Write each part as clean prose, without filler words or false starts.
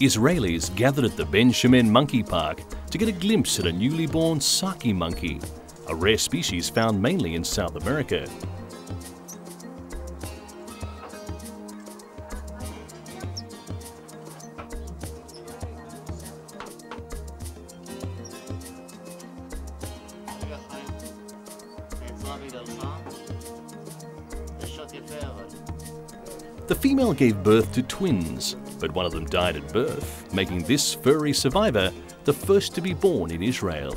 Israelis gathered at the FISHERMAN monkey park to get a glimpse at a newly born saki monkey, a rare species found mainly in South America. The female gave birth to twins, but one of them died at birth, making this furry survivor the first to be born in Israel.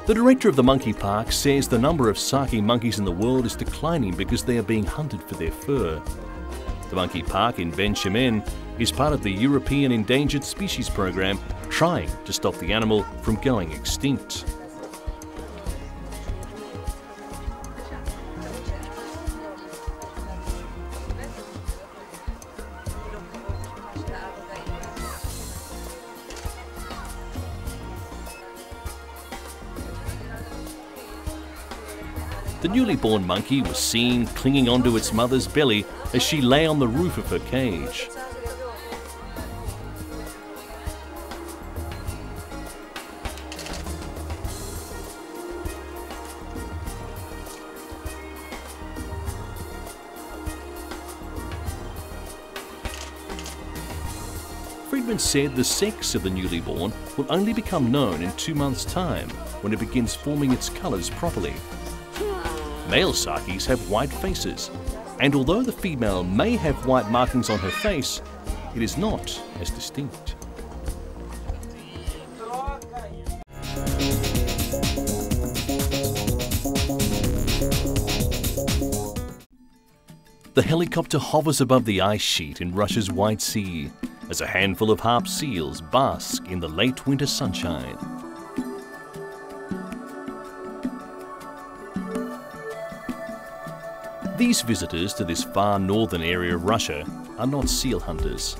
The director of the monkey park says the number of saki monkeys in the world is declining because they are being hunted for their fur. The monkey park in FISHERMAN is part of the European Endangered Species Program, trying to stop the animal from going extinct. The newly born monkey was seen clinging onto its mother's belly as she lay on the roof of her cage. Friedman said the sex of the newly born will only become known in 2 months' time, when it begins forming its colours properly. Male sakis have white faces, and although the female may have white markings on her face, it is not as distinct. The helicopter hovers above the ice sheet in Russia's White Sea as a handful of harp seals bask in the late winter sunshine. These visitors to this far northern area of Russia are not seal hunters.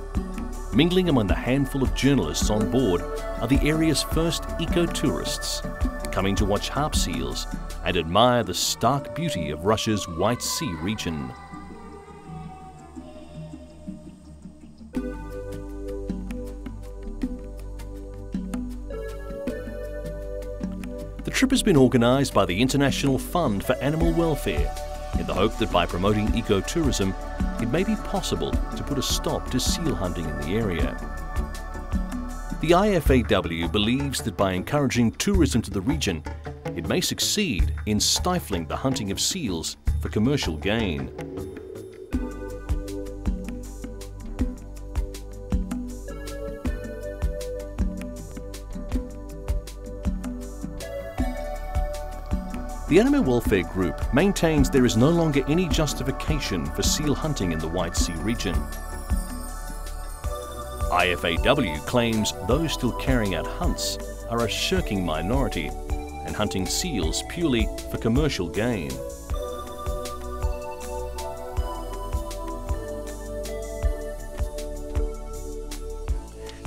Mingling among the handful of journalists on board are the area's first eco-tourists, coming to watch harp seals and admire the stark beauty of Russia's White Sea region. The trip has been organised by the International Fund for Animal Welfare, in the hope that by promoting ecotourism, it may be possible to put a stop to seal hunting in the area. The IFAW believes that by encouraging tourism to the region, it may succeed in stifling the hunting of seals for commercial gain. The Animal Welfare Group maintains there is no longer any justification for seal hunting in the White Sea region. IFAW claims those still carrying out hunts are a shirking minority and hunting seals purely for commercial gain.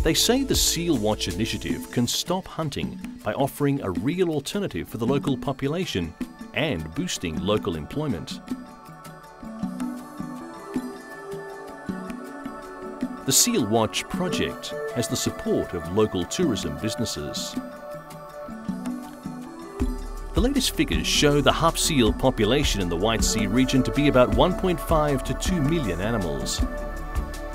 They say the Seal Watch initiative can stop hunting by offering a real alternative for the local population and boosting local employment. The Seal Watch project has the support of local tourism businesses. The latest figures show the harp seal population in the White Sea region to be about 1.5 to 2 million animals.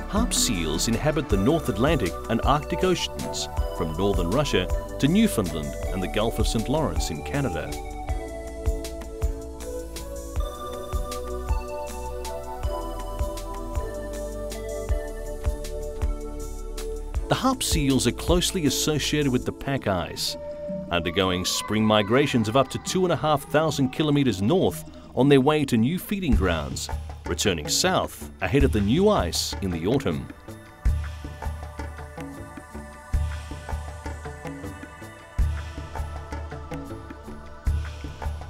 Harp seals inhabit the North Atlantic and Arctic Oceans, from northern Russia to Newfoundland and the Gulf of St. Lawrence in Canada. The harp seals are closely associated with the pack ice, undergoing spring migrations of up to 2,500 kilometers north on their way to new feeding grounds, returning south ahead of the new ice in the autumn.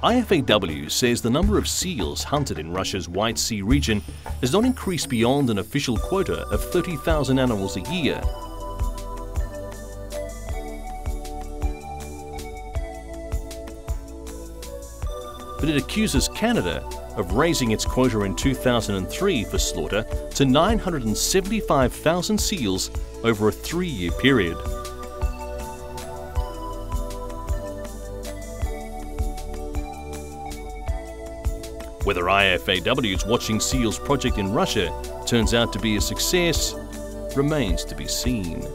IFAW says the number of seals hunted in Russia's White Sea region has not increased beyond an official quota of 30,000 animals a year, but it accuses Canada of raising its quota in 2003 for slaughter to 975,000 seals over a 3-year period. Whether IFAW's Watching Seals project in Russia turns out to be a success remains to be seen.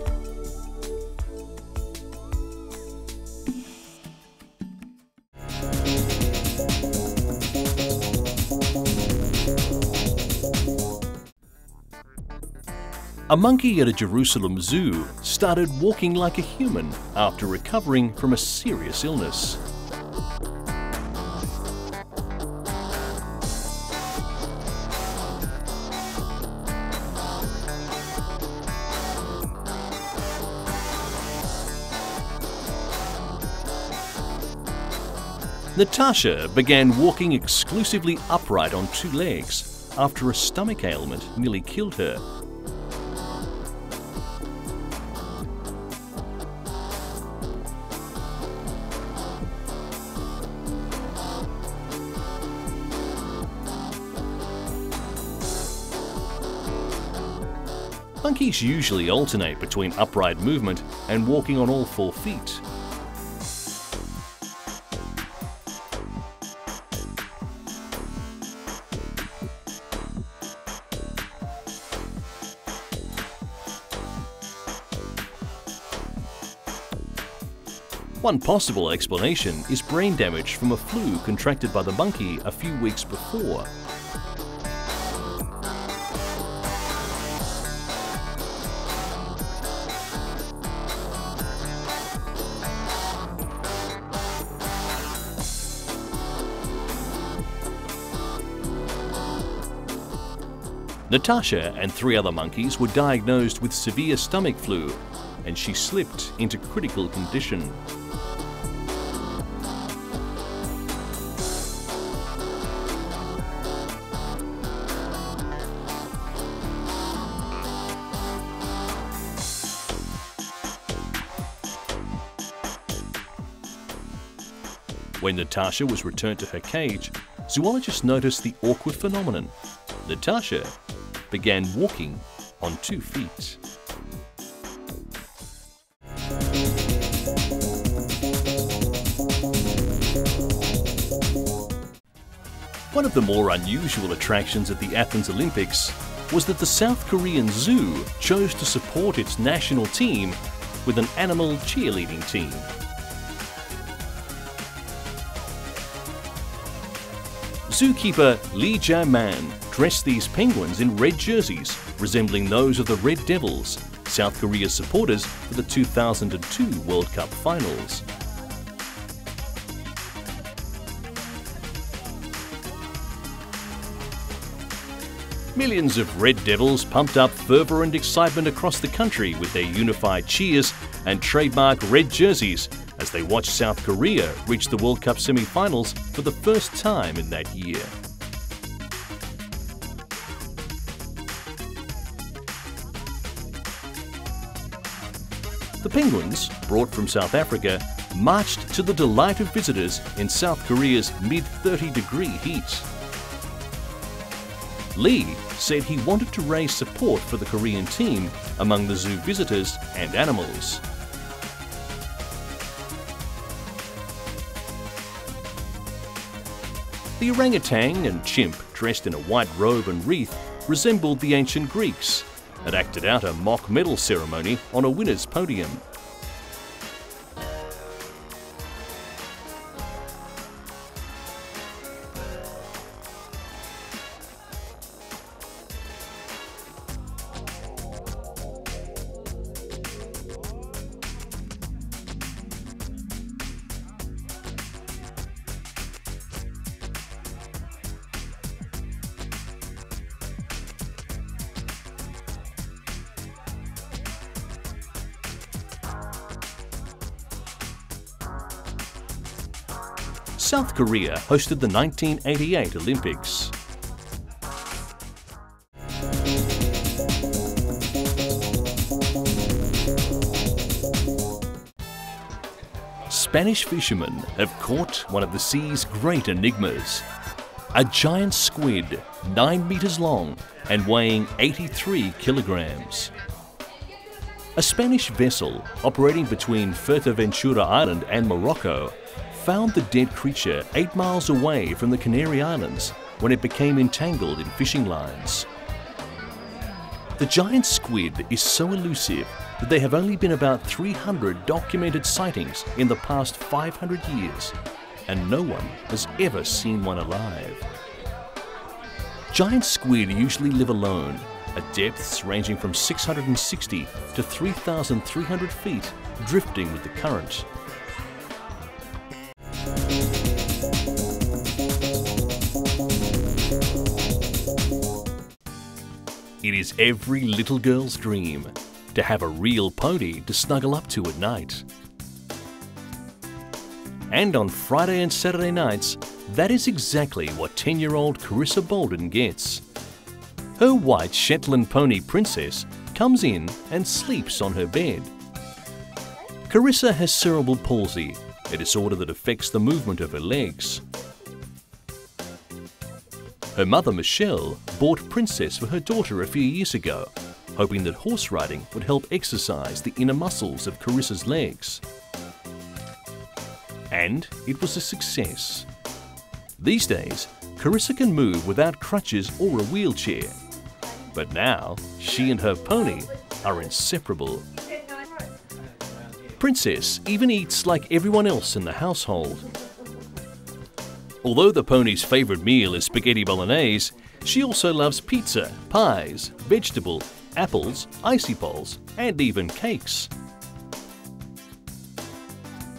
A monkey at a Jerusalem zoo started walking like a human after recovering from a serious illness. Natasha began walking exclusively upright on 2 legs after a stomach ailment nearly killed her. Monkeys usually alternate between upright movement and walking on all 4 feet. One possible explanation is brain damage from a flu contracted by the monkey a few weeks before. Natasha and 3 other monkeys were diagnosed with severe stomach flu, and she slipped into critical condition. When Natasha was returned to her cage, zoologists noticed the awkward phenomenon. Natasha began walking on 2 feet. One of the more unusual attractions at the Athens Olympics was that the South Korean zoo chose to support its national team with an animal cheerleading team. Zookeeper Lee Jae-man dressed these penguins in red jerseys resembling those of the Red Devils, South Korea's supporters for the 2002 World Cup finals. Millions of Red Devils pumped up fervour and excitement across the country with their unified cheers and trademark red jerseys as they watched South Korea reach the World Cup semi-finals for the first time in that year. The penguins, brought from South Africa, marched to the delight of visitors in South Korea's mid-30-degree heat. Lee said he wanted to raise support for the Korean team among the zoo visitors and animals. The orangutan and chimp, dressed in a white robe and wreath, resembled the ancient Greeks and acted out a mock medal ceremony on a winner's podium. South Korea hosted the 1988 Olympics. Spanish fishermen have caught one of the sea's great enigmas. A giant squid, 9 meters long and weighing 83 kilograms. A Spanish vessel operating between Fuerteventura Island and Morocco found the dead creature 8 miles away from the Canary Islands when it became entangled in fishing lines. The giant squid is so elusive that there have only been about 300 documented sightings in the past 500 years, and no one has ever seen one alive. Giant squid usually live alone, at depths ranging from 660 to 3,300 feet, drifting with the current. It is every little girl's dream to have a real pony to snuggle up to at night. And on Friday and Saturday nights, that is exactly what 10-year-old Carissa Bolden gets. Her white Shetland pony Princess comes in and sleeps on her bed. Carissa has cerebral palsy, a disorder that affects the movement of her legs. Her mother Michelle bought Princess for her daughter a few years ago, hoping that horse riding would help exercise the inner muscles of Carissa's legs. And it was a success. These days, Carissa can move without crutches or a wheelchair. But now, she and her pony are inseparable. Princess even eats like everyone else in the household. Although the pony's favourite meal is spaghetti bolognese, she also loves pizza, pies, vegetable, apples, icy poles, and even cakes.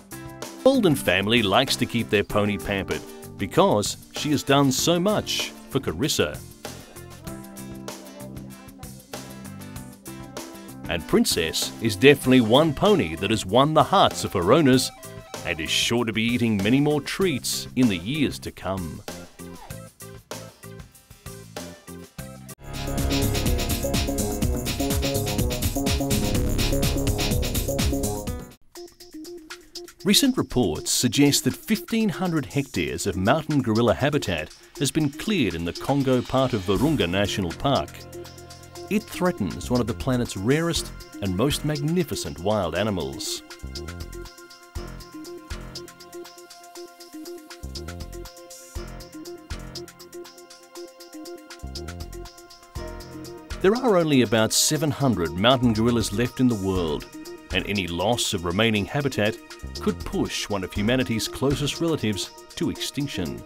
The Bolden family likes to keep their pony pampered because she has done so much for Carissa. And Princess is definitely one pony that has won the hearts of her owners and is sure to be eating many more treats in the years to come. Recent reports suggest that 1,500 hectares of mountain gorilla habitat has been cleared in the Congo part of Virunga National Park. It threatens one of the planet's rarest and most magnificent wild animals. There are only about 700 mountain gorillas left in the world, and any loss of remaining habitat could push one of humanity's closest relatives to extinction.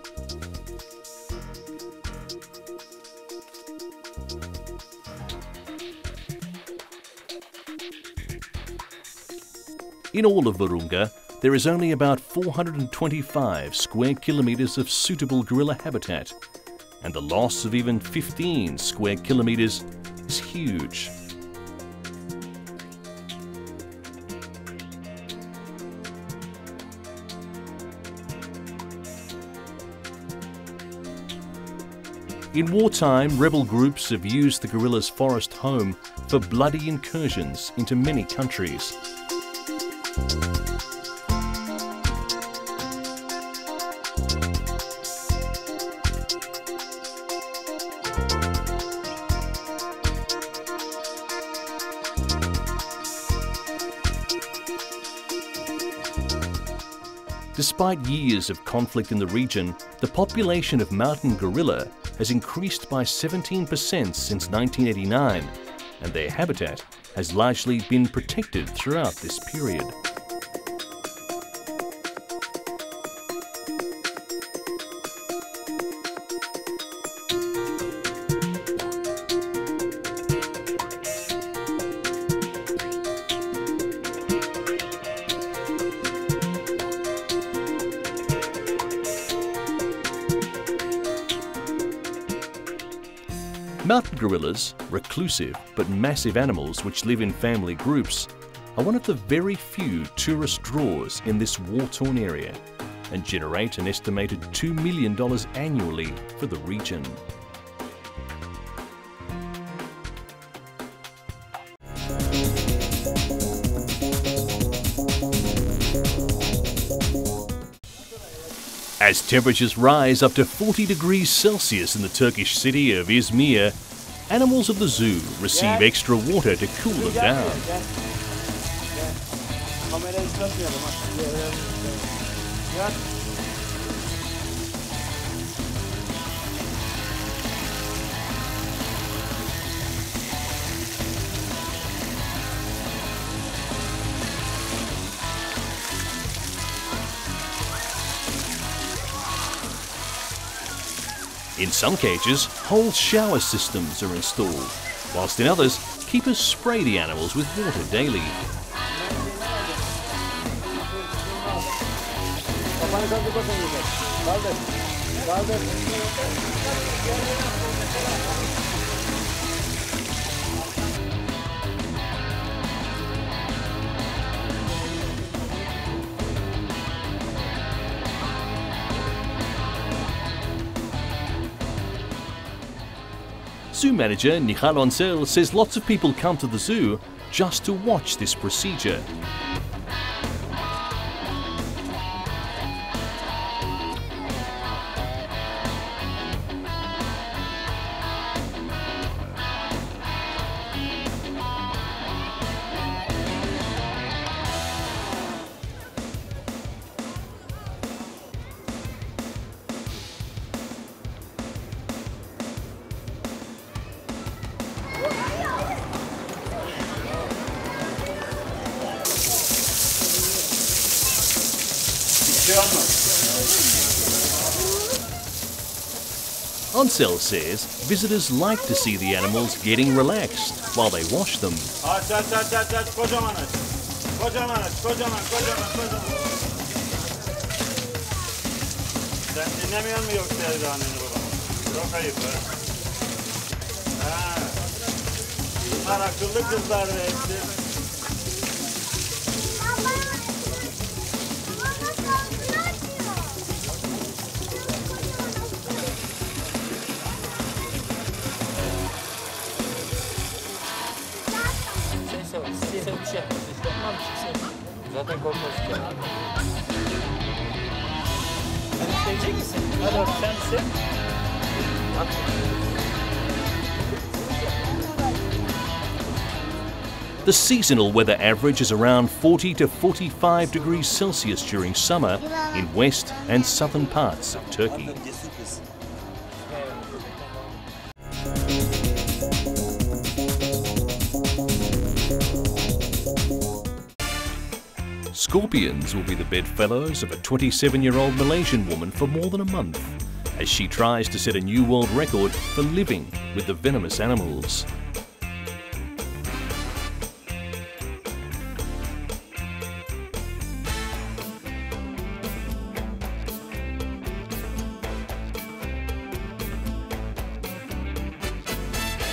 In all of Virunga, there is only about 425 square kilometres of suitable gorilla habitat, and the loss of even 15 square kilometres is huge. In wartime, rebel groups have used the gorilla's forest home for bloody incursions into many countries. Despite years of conflict in the region, the population of mountain gorilla has increased by 17% since 1989, and their habitat has largely been protected throughout this period. Mountain gorillas, reclusive but massive animals which live in family groups, are one of the very few tourist draws in this war-torn area and generate an estimated $2 million annually for the region. As temperatures rise up to 40 degrees Celsius in the Turkish city of Izmir, animals at the zoo receive extra water to cool them down. In some cages, whole shower systems are installed, whilst in others, keepers spray the animals with water daily. Zoo manager Nihal Onsel says lots of people come to the zoo just to watch this procedure. Onsel says visitors like to see the animals getting relaxed while they wash them. Zaten korkmaz. Sen sevecek misin? Hadi oğlum sen sev. The seasonal weather average is around 40 to 45 degrees Celsius during summer in west and southern parts of Turkey. Scorpions will be the bedfellows of a 27-year-old Malaysian woman for more than a month, as she tries to set a new world record for living with the venomous animals.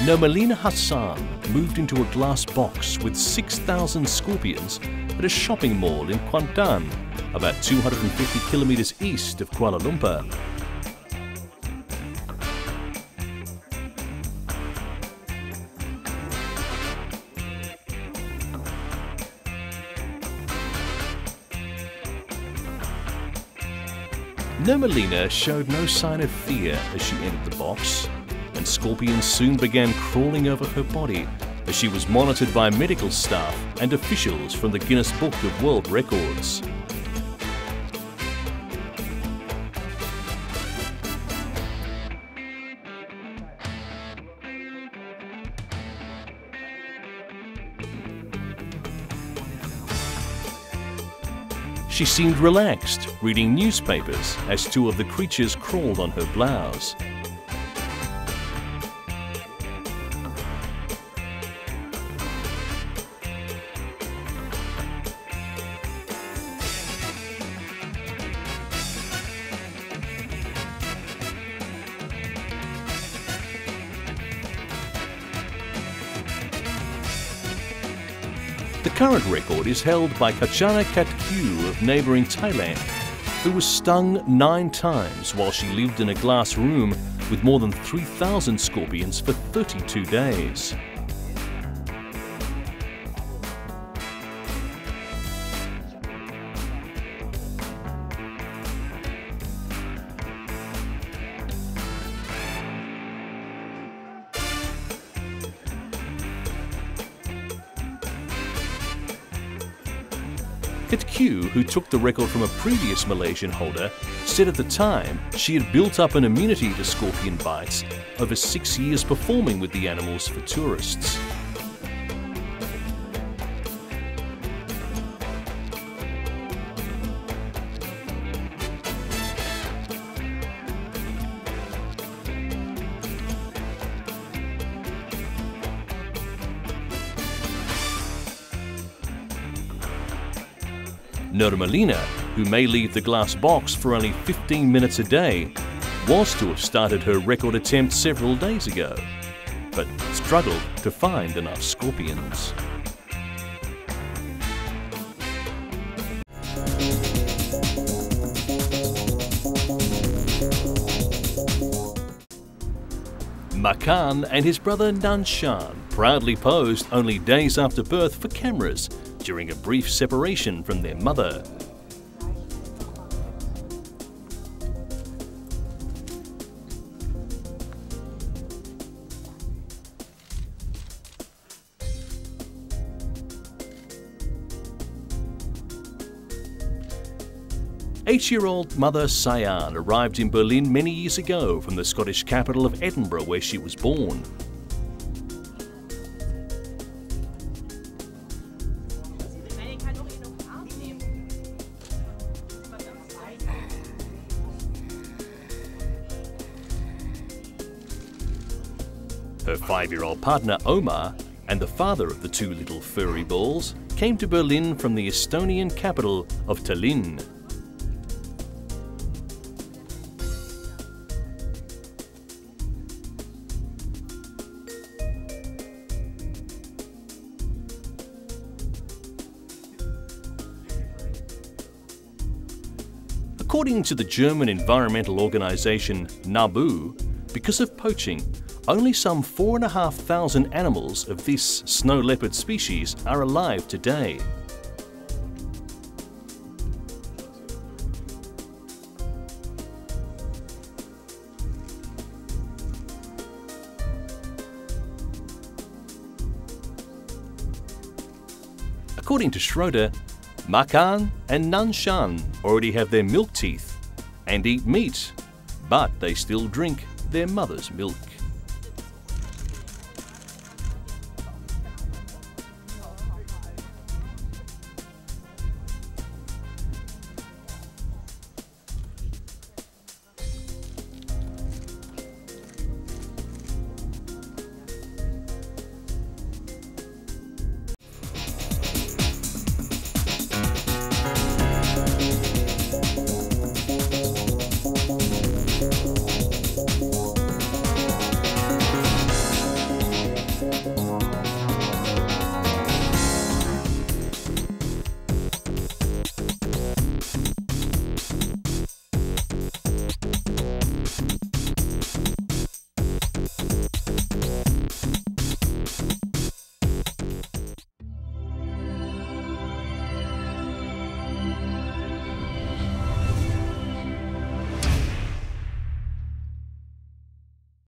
Nomalina Hassan moved into a glass box with 6,000 scorpions at a shopping mall in Kuantan, about 250 kilometers east of Kuala Lumpur. Nomalina showed no sign of fear as she entered the box, and scorpions soon began crawling over her body as she was monitored by medical staff and officials from the Guinness Book of World Records. She seemed relaxed, reading newspapers as two of the creatures crawled on her blouse. The current record is held by Kachana Katkyu of neighbouring Thailand, who was stung 9 times while she lived in a glass room with more than 3,000 scorpions for 32 days. Kit Q, who took the record from a previous Malaysian holder, said at the time she had built up an immunity to scorpion bites over 6 years performing with the animals for tourists. Nurmalina, who may leave the glass box for only 15 minutes a day, was to have started her record attempt several days ago, but struggled to find enough scorpions. Makan and his brother Nanshan proudly posed only days after birth for cameras during a brief separation from their mother. Eight-year-old mother Cyan arrived in Berlin many years ago from the Scottish capital of Edinburgh, where she was born. Her 5-year-old partner Omar and the father of the two little furry balls came to Berlin from the Estonian capital of Tallinn. According to the German environmental organisation NABU, because of poaching, only some 4,500 animals of this snow leopard species are alive today. According to Schroeder, Makan and Nanshan already have their milk teeth and eat meat, but they still drink their mother's milk.